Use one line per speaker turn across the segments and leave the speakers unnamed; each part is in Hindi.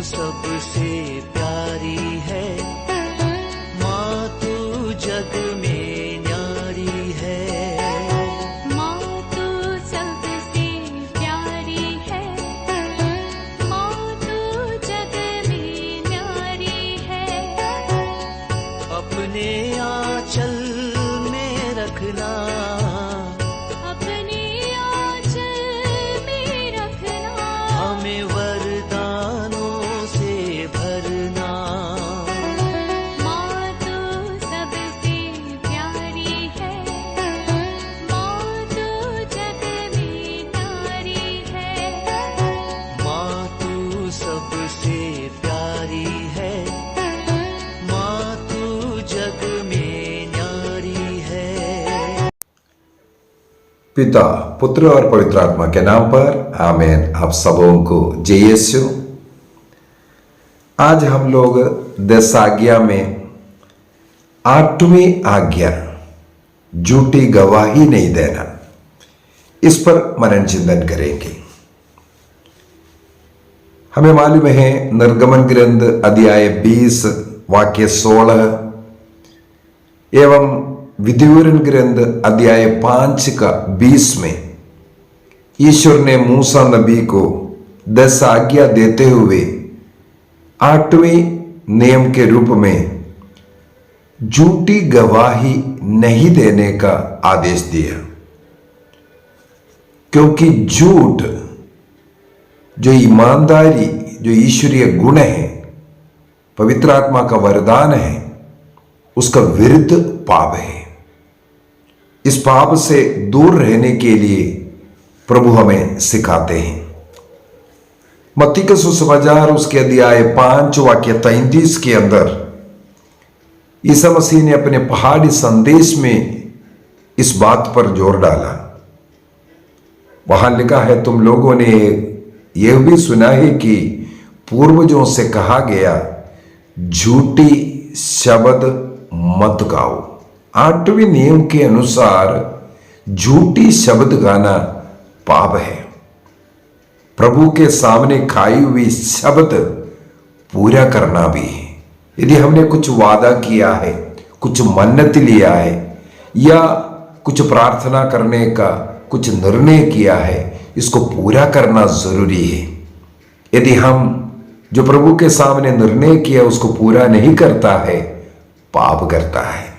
सबसे प्यारी है, माँ तू जग में न्यारी है।
माँ तू सबसे प्यारी है, माँ तू जग में न्यारी है।
अपने आंचल में रखना,
अपने आंचल में रखना,
हमें वरदानों से भरना।
माँ तू सबसे प्यारी है, माँ तू जग में न्यारी है।
माँ तू सबसे प्यारी है, माँ तू जग में न्यारी है।
पिता, पुत्र और पवित्र आत्मा के नाम पर आमीन। आप सबों को जय यीशु। आज हम लोग 10 आज्ञा में 8वीं आज्ञा, झूठी गवाही नहीं देना, इस पर मनन चिंतन करेंगे। हमें मालूम है निर्गमन ग्रंथ अध्याय 20 वाक्य 16 एवं विधिवरण ग्रंथ अध्याय 5 का 20 में ईश्वर ने मूसा नबी को 10 आज्ञा देते हुए 8वें नियम के रूप में झूठी गवाही नहीं देने का आदेश दिया, क्योंकि झूठ जो ईमानदारी, जो ईश्वरीय गुण है, पवित्र आत्मा का वरदान है, उसका विरुद्ध पाप है। इस पाप से दूर रहने के लिए प्रभु हमें सिखाते हैं। मत्ती का सुसमाचार उसके अध्याय 5 वाक्य 33 के अंदर ईसा मसीह ने अपने पहाड़ी संदेश में इस बात पर जोर डाला। वहां लिखा है, तुम लोगों ने यह भी सुना है कि पूर्वजों से कहा गया, झूठी शब्द मत गाओ। 8वें नियम के अनुसार झूठी शब्द गाना पाप है। प्रभु के सामने खाई हुई शब्द पूरा करना भी है। यदि हमने कुछ वादा किया है, कुछ मन्नत लिया है, या कुछ प्रार्थना करने का कुछ निर्णय किया है, इसको पूरा करना जरूरी है। यदि हम जो प्रभु के सामने निर्णय किया उसको पूरा नहीं करता है, पाप करता है।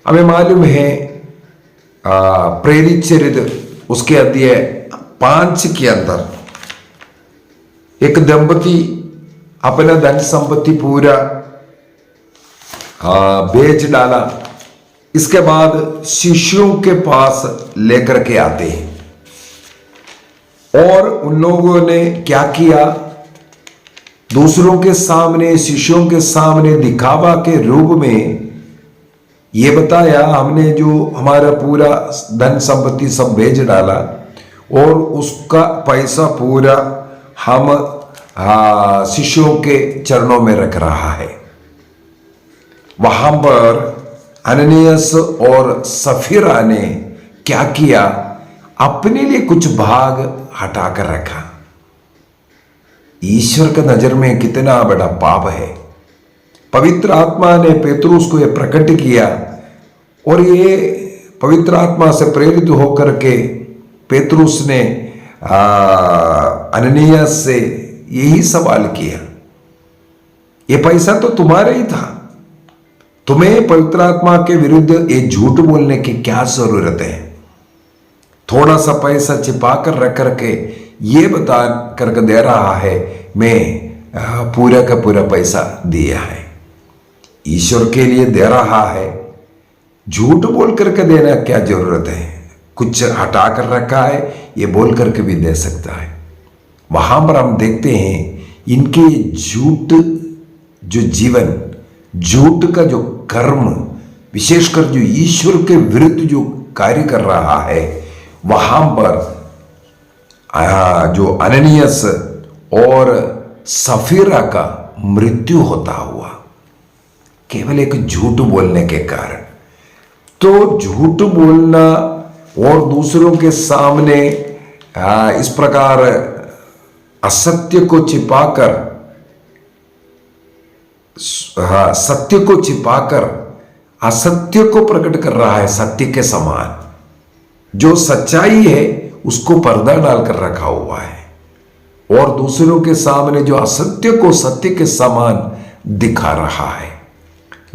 हमें मालूम है प्रेरित चरित्र उसके अध्याय 5 के अंदर एक दंपति अपना धन संपत्ति पूरा बेच डाला। इसके बाद शिष्यों के पास लेकर के आते हैं और उन लोगों ने क्या किया, दूसरों के सामने, शिष्यों के सामने दिखावा के रूप में ये बताया, हमने जो हमारा पूरा धन संपत्ति सब बेच डाला और उसका पैसा पूरा हम शिष्यों के चरणों में रख रहा है। वहां पर अननियास और सफीरा ने क्या किया, अपने लिए कुछ भाग हटाकर रखा। ईश्वर का नजर में कितना बड़ा पाप है। पवित्र आत्मा ने पेतरुस को यह प्रकट किया और ये पवित्र आत्मा से प्रेरित होकर के पेतरुस ने अननियास से यही सवाल किया, ये पैसा तो तुम्हारा ही था, तुम्हें पवित्र आत्मा के विरुद्ध ये झूठ बोलने की क्या जरूरत है? थोड़ा सा पैसा छिपा कर रख करके ये बता करके दे रहा है, मैं पूरा का पूरा पैसा दिया है। ईश्वर के लिए दे रहा है, झूठ बोल करके देना क्या जरूरत है? कुछ हटा कर रखा है, ये बोल करके भी दे सकता है। वहां पर हम देखते हैं इनके झूठ जो जीवन, झूठ का जो कर्म, विशेषकर जो ईश्वर के विरुद्ध जो कार्य कर रहा है, वहां पर जो अननियास और सफीरा का मृत्यु होता हुआ, केवल एक झूठ बोलने के कारण। तो झूठ बोलना और दूसरों के सामने इस प्रकार असत्य को छिपाकर हाँ, सत्य को छिपाकर असत्य को प्रकट कर रहा है सत्य के समान। जो सच्चाई है उसको पर्दा डालकर रखा हुआ है, और दूसरों के सामने जो असत्य को सत्य के समान दिखा रहा है।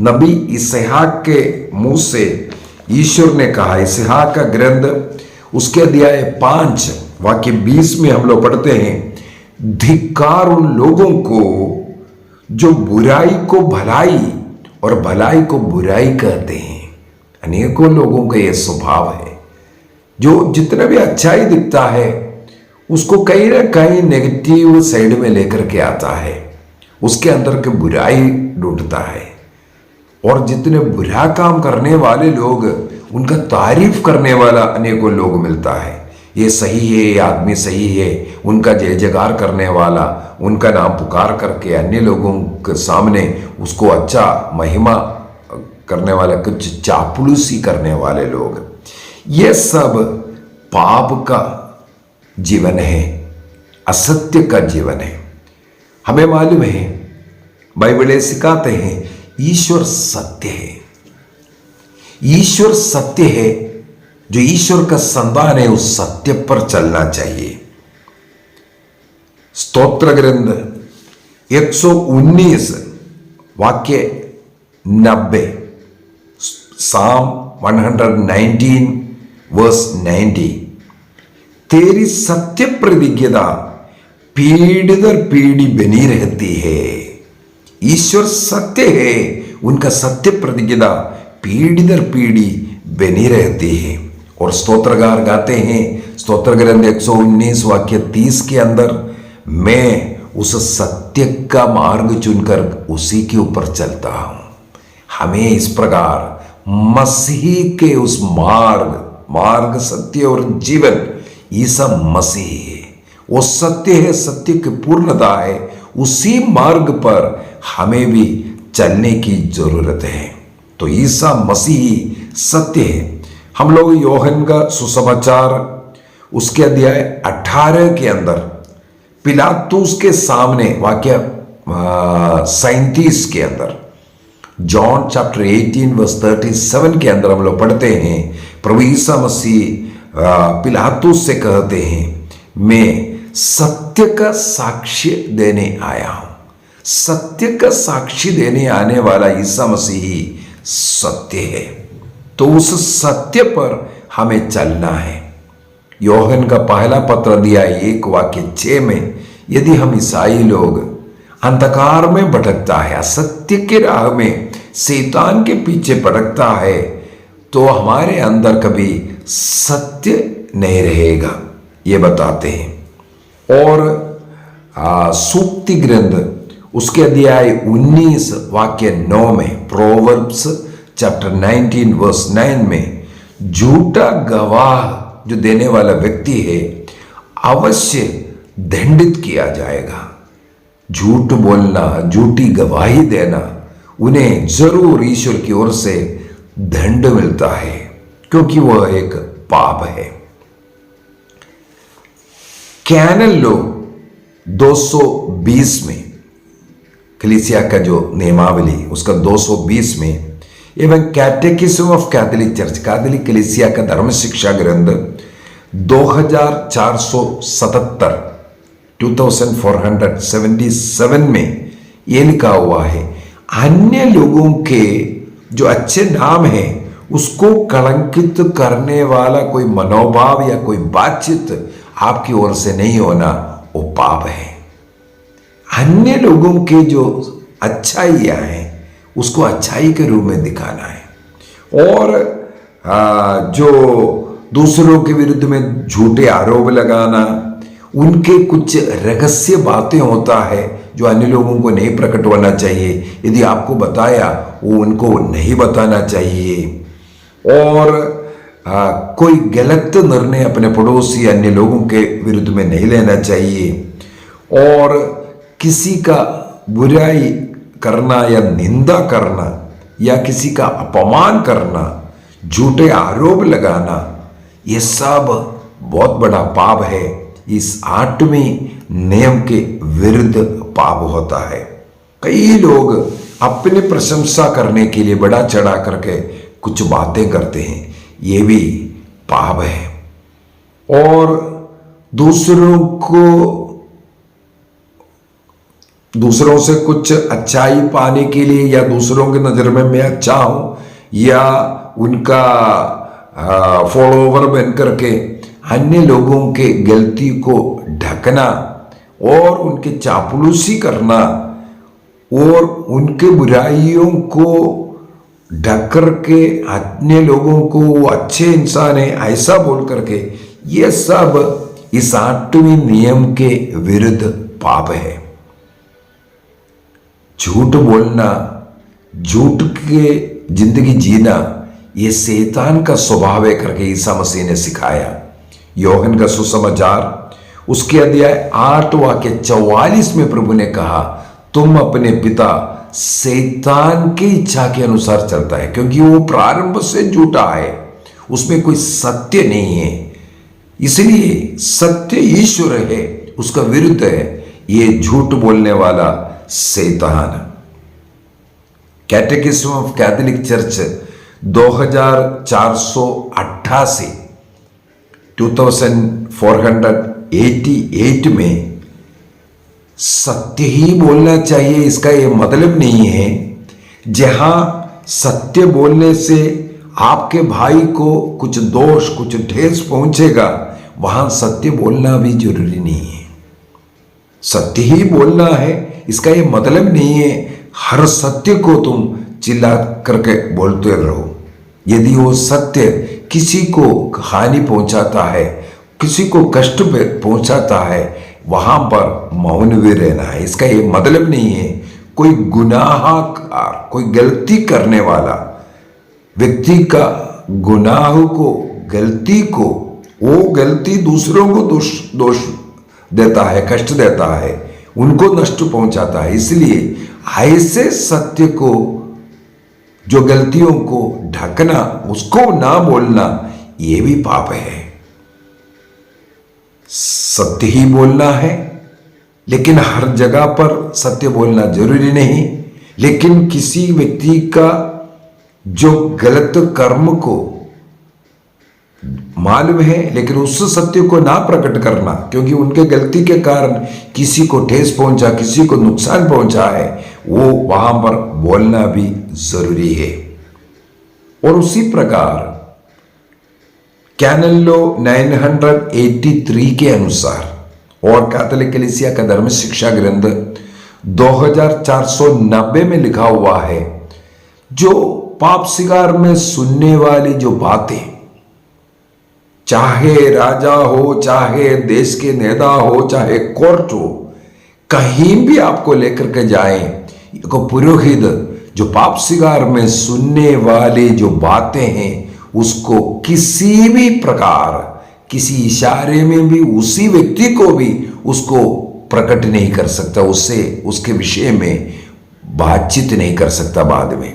नबी इसहाक के मुंह से ईश्वर ने कहा, इसहाक का ग्रंथ उसके अध्याय 5 वाक्य 20 में हम लोग पढ़ते हैं, धिक्कार उन लोगों को जो बुराई को भलाई और भलाई को बुराई कहते हैं। अनेकों लोगों का यह स्वभाव है, जो जितना भी अच्छाई दिखता है उसको कहीं ना कहीं नेगेटिव साइड में लेकर के आता है, उसके अंदर की बुराई ढूंढता है। और जितने बुरा काम करने वाले लोग, उनका तारीफ करने वाला अनेकों लोग मिलता है। ये सही है, ये आदमी सही है, उनका जय जयकार करने वाला, उनका नाम पुकार करके अन्य लोगों के सामने उसको अच्छा महिमा करने वाला, कुछ चापलूसी करने वाले लोग, ये सब पाप का जीवन है, असत्य का जीवन है। हमें मालूम है, बाइबल सिखाते हैं ईश्वर सत्य है। ईश्वर सत्य है, जो ईश्वर का संतान है उस सत्य पर चलना चाहिए। स्तोत्र ग्रंथ 119 वाक्य 90, साम 119 वर्स 90, तेरी सत्य प्रतिज्ञता पीढ़ी दर पीढ़ी बनी रहती है। ईश्वर सत्य है, उनका सत्य प्रतिज्ञता पीढ़ी दर पीढ़ी बनी रहती है। और स्तोत्रगार गाते हैं स्तोत्र ग्रंथ 119 वाक्य 30 के अंदर, मैं उस सत्य का मार्ग चुनकर उसी के ऊपर चलता हूं। हमें इस प्रकार मसीह के उस मार्ग सत्य और जीवन, ईसा मसीह है, वो सत्य है, सत्य की पूर्णता है। उसी मार्ग पर हमें भी चलने की जरूरत है। तो ईसा मसीह सत्य है। हम लोग योहन का सुसमाचार उसके अध्याय 18 के अंदर पिलातुस के सामने वाक्य 37 के अंदर, जॉन चैप्टर 18 वर्स 37 के अंदर हम लोग पढ़ते हैं, प्रभु ईसा मसीह पिलातुस से कहते हैं, मैं सत्य का साक्ष्य देने आया हूं। सत्य का साक्षी देने आने वाला ईसा मसीह सत्य है। तो उस सत्य पर हमें चलना है। योहन का पहला पत्र दिया 1 वाक्य 6 में, यदि हम ईसाई लोग अंधकार में भटकता है, असत्य के राह में शैतान के पीछे भटकता है, तो हमारे अंदर कभी सत्य नहीं रहेगा, ये बताते हैं। और सूक्ति ग्रंथ उसके अध्याय 19 वाक्य 9 में, प्रोवर्ब्स चैप्टर 19 वर्स 9 में, झूठा गवाह जो देने वाला व्यक्ति है अवश्य दंडित किया जाएगा। झूठ बोलना, झूठी गवाही देना, उन्हें जरूर ईश्वर की ओर से दंड मिलता है, क्योंकि वह एक पाप है। कैनन लो 220 में, कलीसिया का जो नियमावली उसका 220 में, एवं कैटेकिज्म ऑफ कैथोलिक चर्च, कैथोलिक कलीसिया का धर्म शिक्षा ग्रंथ 2477 में यह लिखा हुआ है, अन्य लोगों के जो अच्छे नाम हैं उसको कलंकित करने वाला कोई मनोभाव या कोई बातचीत आपकी ओर से नहीं होना, वो पाप है। अन्य लोगों के जो अच्छाइयाँ हैं उसको अच्छाई के रूप में दिखाना है, और जो दूसरों के विरुद्ध में झूठे आरोप लगाना, उनके कुछ रहस्य बातें होता है जो अन्य लोगों को नहीं प्रकट होना चाहिए, यदि आपको बताया वो उनको नहीं बताना चाहिए। और कोई गलत निर्णय अपने पड़ोसी अन्य लोगों के विरुद्ध में नहीं लेना चाहिए, और किसी का बुराई करना या निंदा करना या किसी का अपमान करना, झूठे आरोप लगाना, ये सब बहुत बड़ा पाप है। इस 8वें नियम के विरुद्ध पाप होता है। कई लोग अपनी प्रशंसा करने के लिए बड़ा चढ़ा करके कुछ बातें करते हैं, ये भी पाप है। और दूसरों से कुछ अच्छाई पाने के लिए या दूसरों की नज़र में मैं अच्छा हूं या उनका फॉलोवर बन करके अन्य लोगों के गलती को ढकना और उनके चापलूसी करना और उनके बुराइयों को ढक करके अन्य लोगों को वो अच्छे इंसान है ऐसा बोल करके, ये सब इस 8वें नियम के विरुद्ध पाप है। झूठ बोलना, झूठ के जिंदगी जीना, ये शैतान का स्वभाव है करके ईसा मसीह ने सिखाया। योहन का सुसमाचार उसके अध्याय 8 वाक्य 44 में प्रभु ने कहा, तुम अपने पिता शैतान की इच्छा के अनुसार चलता है, क्योंकि वो प्रारंभ से झूठा है, उसमें कोई सत्य नहीं है। इसलिए सत्य ईश्वर है, उसका विरुद्ध है ये झूठ बोलने वाला शैतान। कैटेकिज्म ऑफ कैथोलिक चर्च 2488 2488 में सत्य ही बोलना चाहिए, इसका ये मतलब नहीं है जहां सत्य बोलने से आपके भाई को कुछ दोष कुछ ठेस पहुंचेगा, वहां सत्य बोलना भी जरूरी नहीं है। सत्य ही बोलना है, इसका ये मतलब नहीं है हर सत्य को तुम चिल्ला करके बोलते रहो। यदि वो सत्य किसी को हानि पहुंचाता है, किसी को कष्ट पहुंचाता है, वहां पर मौन भी रहना है। इसका ये मतलब नहीं है कोई गुनाहगार, कोई गलती करने वाला व्यक्ति का गुनाह को, गलती को, वो गलती दूसरों को दोष देता है, कष्ट देता है, उनको नष्ट पहुंचाता है। इसलिए ऐसे सत्य को, जो गलतियों को ढकना, उसको ना बोलना, ये भी पाप है। सत्य ही बोलना है, लेकिन हर जगह पर सत्य बोलना जरूरी नहीं। लेकिन किसी व्यक्ति का जो गलत कर्म को मालूम है, लेकिन उस सत्य को ना प्रकट करना, क्योंकि उनके गलती के कारण किसी को ठेस पहुंचा, किसी को नुकसान पहुंचा है, वो वहां पर बोलना भी जरूरी है। और उसी प्रकार कैनन लॉ 983 के अनुसार और कैथोलिक कलीसिया का धर्म शिक्षा ग्रंथ 2490 में लिखा हुआ है, जो पाप सिगार में सुनने वाली जो बातें, चाहे राजा हो, चाहे देश के नेता हो, चाहे कोर्ट हो, कहीं भी आपको लेकर के जाए, पुरोहित जो पाप सिगार में सुनने वाले जो बातें हैं, उसको किसी भी प्रकार, किसी इशारे में भी, उसी व्यक्ति को भी उसको प्रकट नहीं कर सकता, उससे उसके विषय में बातचीत नहीं कर सकता। बाद में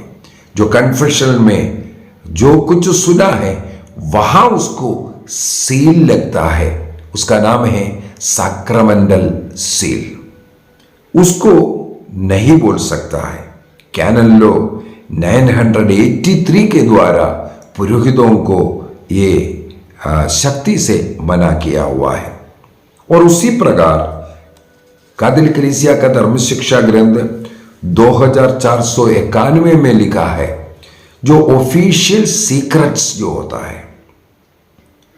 जो कन्फेशनल में जो कुछ सुना है, वहां उसको सील लगता है, उसका नाम है सैक्रमेंटल सील, उसको नहीं बोल सकता है। कैनन लॉ 983 के द्वारा पुरोहितों को ये शक्ति से मना किया हुआ है। और उसी प्रकार कैथोलिक कलीसिया का धर्म शिक्षा ग्रंथ 2491 में लिखा है, जो ऑफिशियल सीक्रेट्स जो होता है,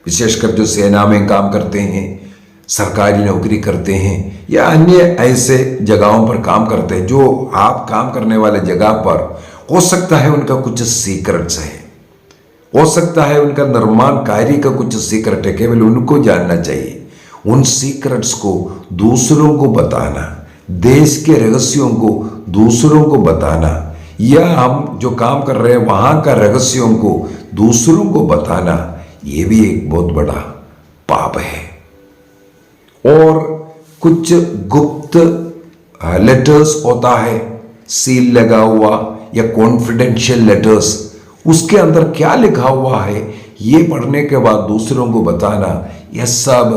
विशेषकर जो सेना में काम करते हैं, सरकारी नौकरी करते हैं या अन्य ऐसे जगहों पर काम करते हैं, जो आप काम करने वाले जगह पर हो सकता है उनका कुछ सीक्रेट्स है, हो सकता है उनका निर्माण कार्य का कुछ सीक्रेट है, केवल उनको जानना चाहिए। उन सीक्रेट्स को दूसरों को बताना, देश के रहस्यों को दूसरों को बताना, या हम जो काम कर रहे हैं वहां का रहस्यों को दूसरों को बताना, ये भी एक बहुत बड़ा पाप है। और कुछ गुप्त लेटर्स होता है, सील लगा हुआ या कॉन्फिडेंशियल लेटर्स, उसके अंदर क्या लिखा हुआ है ये पढ़ने के बाद दूसरों को बताना, यह सब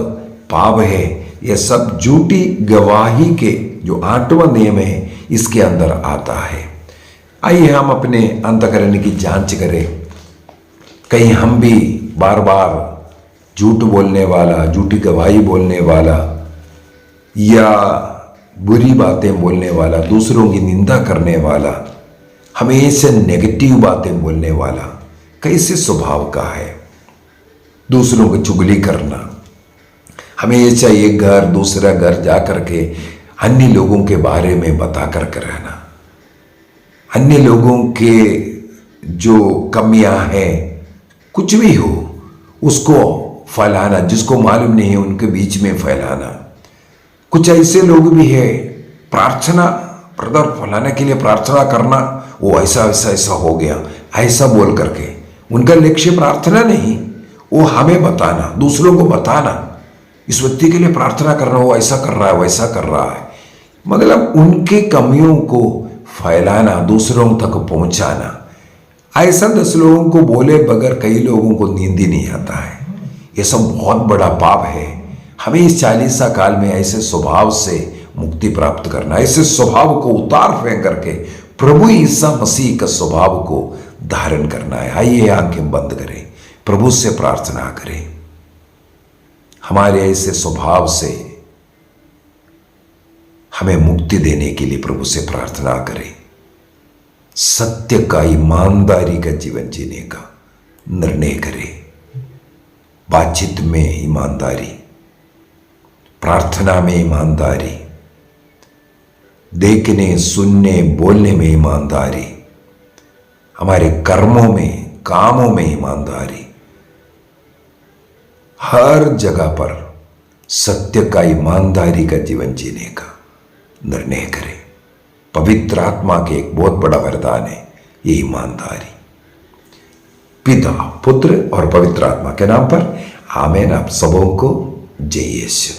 पाप है। यह सब झूठी गवाही के जो 8वां नियम है, इसके अंदर आता है। आइए हम अपने अंतःकरण की जांच करें। कहीं हम भी बार बार झूठ बोलने वाला, झूठी गवाही बोलने वाला या बुरी बातें बोलने वाला, दूसरों की निंदा करने वाला, हमेशा नेगेटिव बातें बोलने वाला कैसे स्वभाव का है। दूसरों को चुगली करना, हमेशा एक घर दूसरा घर जा करके अन्य लोगों के बारे में बता करके रहना, अन्य लोगों के जो कमियां हैं कुछ भी हो उसको फैलाना, जिसको मालूम नहीं है उनके बीच में फैलाना। कुछ ऐसे लोग भी है प्रार्थना प्रदर फैलाने के लिए प्रार्थना करना, वो ऐसा ऐसा ऐसा हो गया ऐसा बोल करके, उनका लक्ष्य प्रार्थना नहीं, वो हमें बताना, दूसरों को बताना, इस व्यक्ति के लिए प्रार्थना करना, वो ऐसा कर रहा है वैसा कर रहा है, मतलब उनके कमियों को फैलाना, दूसरों तक पहुंचाना। ऐसा 10 लोगों को बोले बगैर कई लोगों को नींद ही नहीं आता है। ये सब बहुत बड़ा पाप है। हमें इस 40 काल में ऐसे स्वभाव से मुक्ति प्राप्त करना, ऐसे स्वभाव को उतार फेंक करके प्रभु ईसा मसीह का स्वभाव को धारण करना है। आइए आंखें बंद करें, प्रभु से प्रार्थना करें, हमारे ऐसे स्वभाव से हमें मुक्ति देने के लिए प्रभु से प्रार्थना करें। सत्य का, ईमानदारी का जीवन जीने का निर्णय करें। बातचीत में ईमानदारी, प्रार्थना में ईमानदारी, देखने सुनने बोलने में ईमानदारी, हमारे कर्मों में कामों में ईमानदारी, हर जगह पर सत्य का, ईमानदारी का जीवन जीने का निर्णय करें। पवित्र आत्मा के एक बहुत बड़ा वरदान है ये ईमानदारी। पिता, पुत्र और पवित्र आत्मा के नाम पर आमीन। आप सबों को जय यीशु।